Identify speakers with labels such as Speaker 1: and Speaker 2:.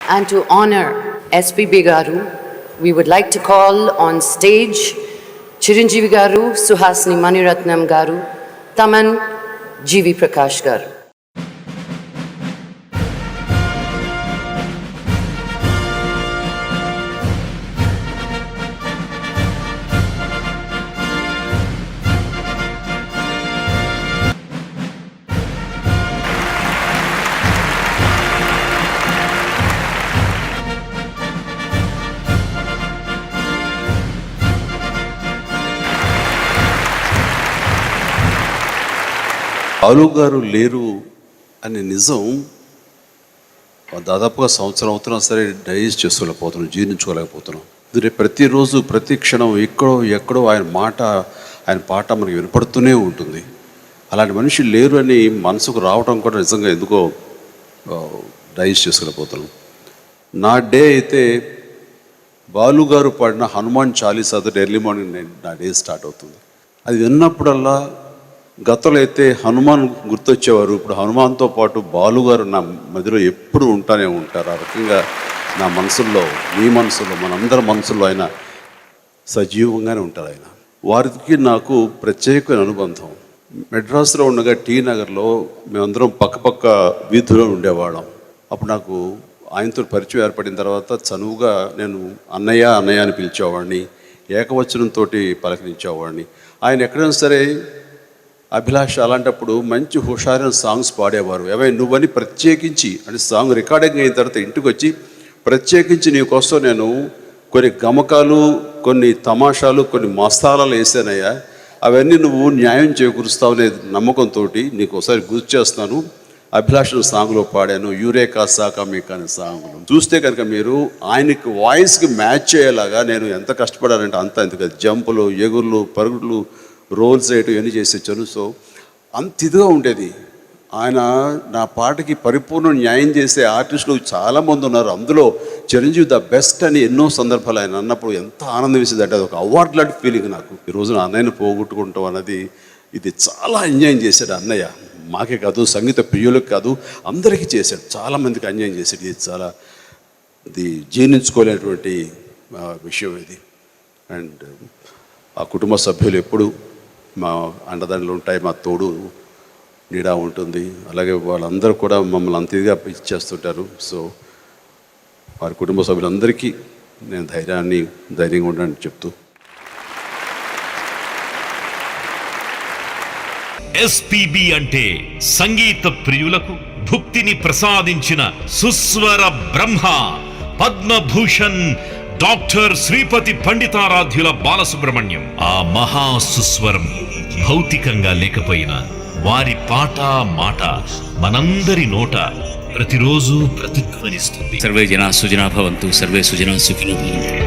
Speaker 1: And to honor SPB Garu, we would like to call on stage Chiranjeevi Garu, Suhasini Maniratnam Garu, Taman G.V. Prakash Garu.
Speaker 2: Balu గారు లేరు అనే నిజం దాదాపుగా సంవత్సరం అవుతున్నా సరే డైజెస్ట్ చేసుకోలేకపోతున్నాం, జీర్ణించుకోలేకపోతున్నాం. ఎందుకంటే ప్రతిరోజు ప్రతి క్షణం ఎక్కడో ఆయన పాట మనకి వినపడుతూనే ఉంటుంది. అలాంటి మనిషి లేరు అని మనసుకు రావడం కూడా నిజంగా ఎందుకో డైజెస్ట్ చేసుకోలేకపోతున్నాం. నా డే అయితే బాలు గారు పాడిన హనుమాన్ చాలీసాతో ఎర్లీ మార్నింగ్ నా డే స్టార్ట్ అవుతుంది. అది విన్నప్పుడల్లా గతంలో అయితే హనుమాన్ గుర్తొచ్చేవారు, ఇప్పుడు హనుమాన్తో పాటు బాలు గారు నా మధ్యలో ఎప్పుడు ఉంటానే ఉంటారు. ఆ రకంగా నా మనసుల్లో, మీ మనసులో, మనందరి మనసుల్లో ఆయన సజీవంగానే ఉంటారు. ఆయన వారికి నాకు ప్రత్యేకమైన అనుబంధం. మెడ్రాస్లో ఉండగా టీ నగర్లో మేమందరం పక్కపక్క వీధుల్లో ఉండేవాళ్ళం. అప్పుడు నాకు ఆయనతో పరిచయం ఏర్పడిన తర్వాత చనువుగా నేను అన్నయ్య అని పిలిచేవాడిని, ఏకవచనంతో పలకరించేవాడిని. ఆయన ఎక్కడైనా సరే అభిలాష అలాంటప్పుడు మంచి హుషారైన సాంగ్స్ పాడేవారు. ఏవై నువ్వని ప్రత్యేకించి అంటే సాంగ్ రికార్డింగ్ అయిన తర్వాత ఇంటికి వచ్చి ప్రత్యేకించి నీకోసం నేను కొన్ని గమకాలు, కొన్ని తమాషాలు, కొన్ని మస్తాలాలు వేసానయ్యా, అవన్నీ నువ్వు న్యాయం చేకూరుస్తావు అనే నమ్మకంతో నీకు ఒకసారి గుర్తు చేస్తున్నాను. అభిలాష సాంగ్లో పాడాను, యూరేకా సాకా మీకా అనే సాంగ్లో చూస్తే కనుక మీరు ఆయనకి వాయిస్కి మ్యాచ్ అయ్యేలాగా నేను ఎంత కష్టపడానంటే అంత జంపులు, ఎగుర్లు, పరుగులు, రోల్స్ వేయటం ఇవన్నీ చేసేచ్చాను. సో అంత ఇదిగా ఉండేది. ఆయన నా పాటకి పరిపూర్ణ న్యాయం చేసే ఆర్టిస్టులు చాలామంది ఉన్నారు. అందులో చిరంజీవి ద బెస్ట్ అని ఎన్నో సందర్భాలు ఆయన అన్నప్పుడు ఎంత ఆనందం వేసేది అంటే అది ఒక అవార్డు లాంటి ఫీలింగ్ నాకు. ఈరోజు నా అన్నయ్యను పోగొట్టుకుంటాం అన్నది ఇది చాలా ఎంజాయ్ చేశాడు అన్నయ్య. మాకే కాదు, సంగీత ప్రియులకు కాదు, అందరికీ చేశాడు. చాలామందికి అన్యాయం చేశాడు. ఇది చాలా జీర్ణించుకోలేనటువంటి విషయం ఇది. అండ్ ఆ కుటుంబ సభ్యులు ఎప్పుడు మా అండదండలు ఉంటాయి, మా తోడు నీడా ఉంటుంది. అలాగే వాళ్ళందరూ కూడా మమ్మల్ని అంత ఇదిగా ఇచ్చేస్తుంటారు. సో వారి కుటుంబ సభ్యులందరికీ నేను ధైర్యంగా ఉండని చెప్తూ
Speaker 3: ఎస్పీబీ అంటే సంగీత ప్రియులకు భుక్తిని ప్రసాదించిన సుస్వర బ్రహ్మ పద్మభూషణ్ డాక్టర్ శ్రీపతి పండితారాధ్యుల బాలసుబ్రహ్మణ్యం. ఆ మహాసుస్వరం భౌతికంగా లేకపోయినా వారి పాట మాట మనందరి నోట ప్రతిరోజు ప్రతిధ్వనిస్తుంది.
Speaker 4: సర్వే జనా సుజనా భవంతు, సర్వే సుజనా సుఖినో భవంతు.